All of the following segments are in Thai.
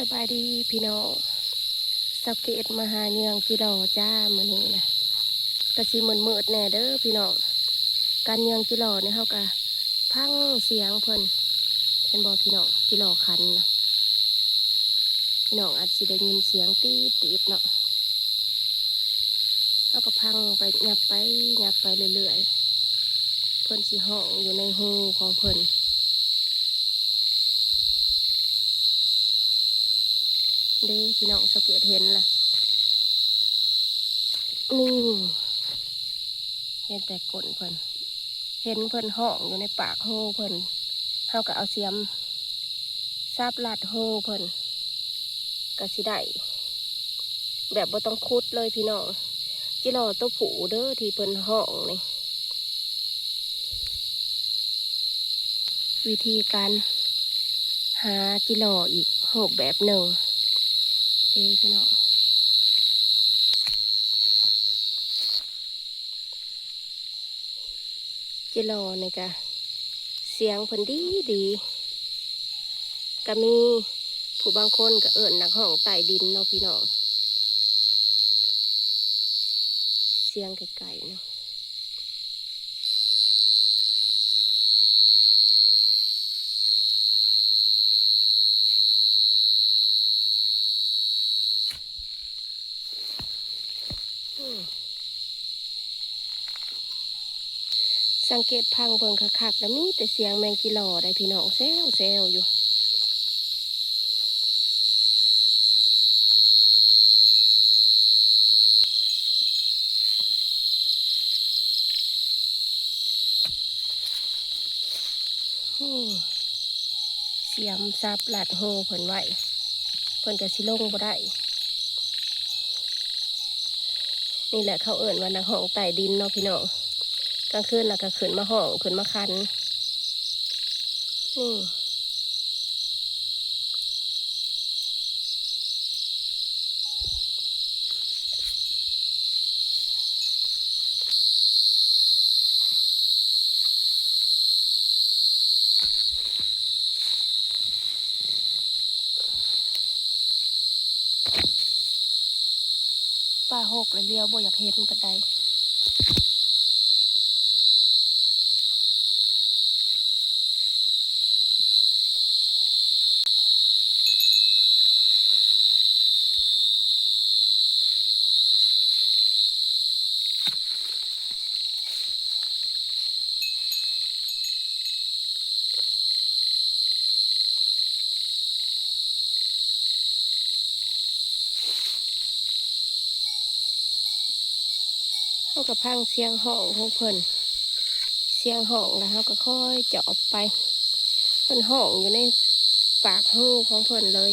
สบายดีพี่น้องสังเกตมาหาเนืองกิโลจ้ามื้อนี้นะกะสิมืดๆแน่เด้อพี่น้องการเนืองกิโลเนี่ยเขากะพังเสียงเพิ่นเห็นบ่พี่น้องกิโลคันนะพี่น้องอาจสิได้ยินเสียงตีดตีดเนาะเขาก็พังไปยับไปเรื่อยๆเพิ่นสิห้องอยู่ในหูของเพิ่นเด้พี่น้องสังเกตเห็นล่ะนี่เห็นแต่ก้นเพิ่นเห็นเพิ่นห้องอยู่ในปากหูเพิ่นเขาก็เอาเสียมซาบลัดหูเพิ่นก็สิได้แบบบ่ต้องคุดเลยพี่น้องจิรอตัวผูเด้อที่เพิ่นห้องนี่วิธีการหาจิรออีกหกแบบหนึ่งเด้พี่น้องจิรอนี่ก็เสียงเพิ่นดีก็มีผู้บางคนก็เอิ้นนักห้องใต้ดินเนาะพี่น้องเสียงไกลๆเนาะสังเกตพังเบิ่งคักๆแล้วมีแต่เสียงแมงกิโลได้พี่น้องแซวอยู่เสียมซับลัดโฮเพิ่นไว้เพิ่นก็สิลงบ่ได้นี่แหละเขาเอิ้นว่านักห้องใต้ดินเนาะพี่น้องกลางคืนน่ะก็ขึ้นมาห้องขึ้นมาคันนี่ป้าหกเลยเลี้ยวบ่อยากเห็นปานใดเขาก็พังเสียงห้องของเพิ่นเสียงห้องแล้วเขาก็ค่อยเจาะไปเพิ่นห้องอยู่ในปากหูของเพิ่นเลย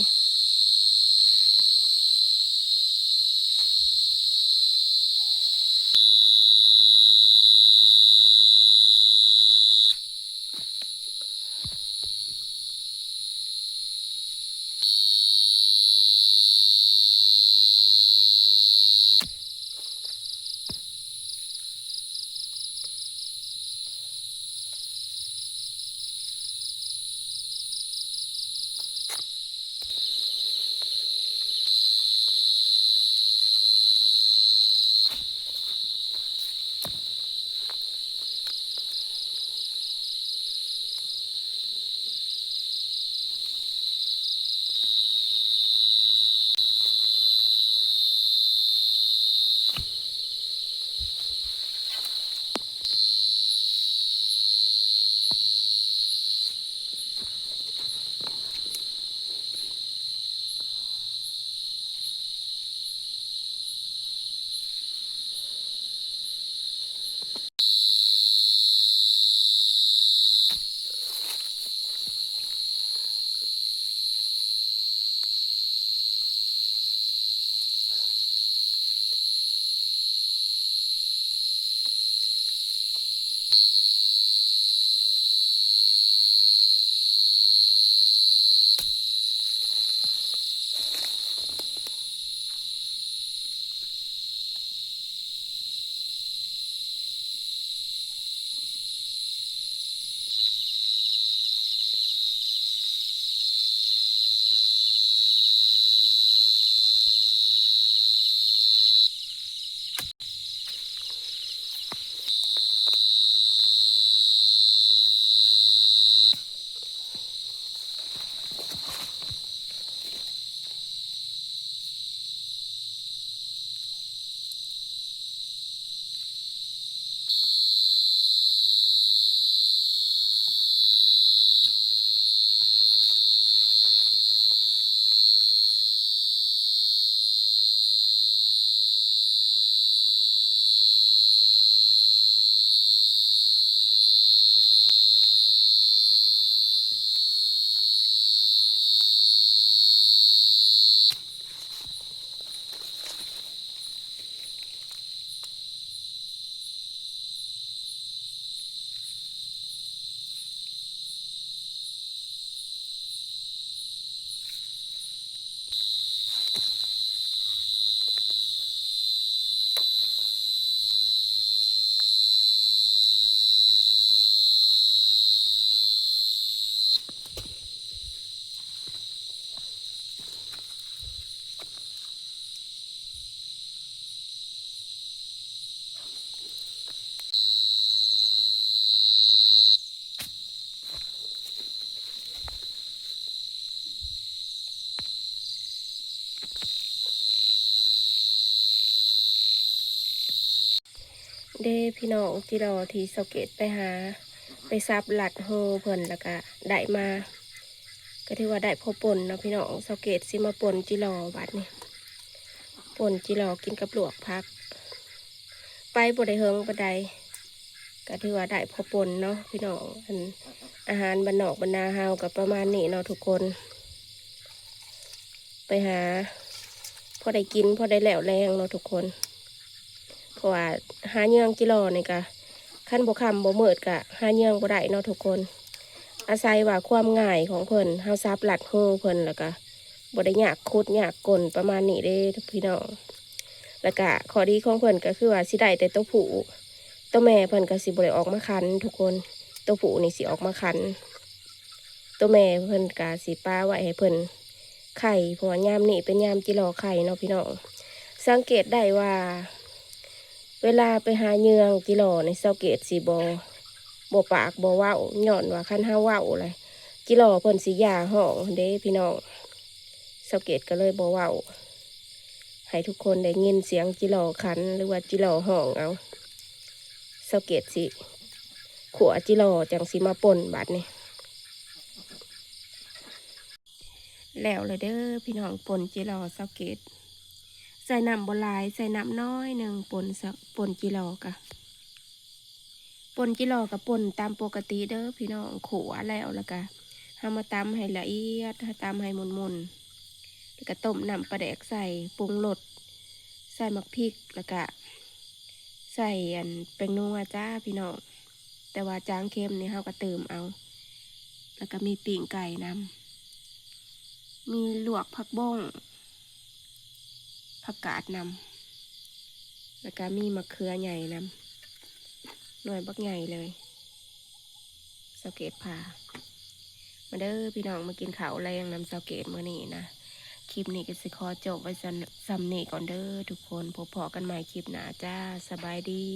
เด้พี่น้องที่เราที่สเก็ตไปหาไปซับหลัดโฮเพิ่นแล้วก็ได้มาก็ถือว่าได้พอป่นเนาะพี่น้องสเก็ตสิมาป่นจิรอบัดนี้ป่นจิรอกินกับลวกผักไปบ่ได้เฮิงบ่ได้ก็ถือว่าได้พอป่นเนาะพี่น้องอาหารบ้านนอกบ้านนาเฮากับประมาณนี้เนาะทุกคนไปหาพอได้กินพอได้แล้วแรงเนาะทุกคนเพราะว่าหาเยื่องจิรอนี่ก็ขั้นบ่คำบ่มืดกะหาเยื่องบ่ได้เนาะทุกคนอาศัยว่าความง่ายของเพิ่นเฮาซับหลัดหูเพิ่นแล้วก็บ่ได้ยากขุดยากกลประมาณนี้เด้ทุกพี่น้องแล้วก็ข้อดีของเพิ่นก็คือว่าสิได้แต่ตัวผู้ตัวแม่เพิ่นก็สิบ่ได้ออกมาคันทุกคนตัวผู้นี่สิออกมาคันตัวแม่เพิ่นก็สิป้าไว้ให้เพิ่นไข่เพราะว่ายามนี้เป็นยามจิรอไข่เนาะพี่น้องสังเกตได้ว่าเวลาไปหาเหยื่อจิรอในสังเกตสิบ่ปากบ่เว้าย้อนว่าคันเฮาเว้าเลยจิรอเพิ่นสิหย่าห้องเด้พี่น้องสังเกตก็เลยบ่เว้าให้ทุกคนได้ยินเสียงจิรอคันหรือว่าจิรอห้องเอาสังเกตสิขัวจิรอจังสิมาป่นบัดนี้แล้วเลยเด้อพี่น้องป่นจิรอสังเกตใส่น้ำบ่หลายใส่น้ำน้อยหนึ่งป่นจิรอกะป่นจิรอกับป่นตามปกติเด้อพี่น้องขัวแล้วก็ทำมาตำให้ละเอียดตำให้มุนๆแล้วก็ต้มน้ำปลาแดกใส่ปรุงรสใส่มักพริกแล้วก็ใส่แป้งนัวจ้าพี่น้องแต่ว่าจางเค็มนี่เฮาก็เติมเอาแล้วก็มีปีกไก่นำมีลวกผักบ้งผักกาดนำแล้วก็มีมะเขือใหญ่นำหน่วยบักใหญ่เลยสเก็ตผ่ามาเด้อพี่น้องมากินข้าวแรงนำสเก็ตมื้อนี้นะคลิปนี้ก็สิขอจบไว้ซ้ำนี้ก่อนเด้อทุกคนพบกันใหม่คลิปหน้าจ้าสบายดี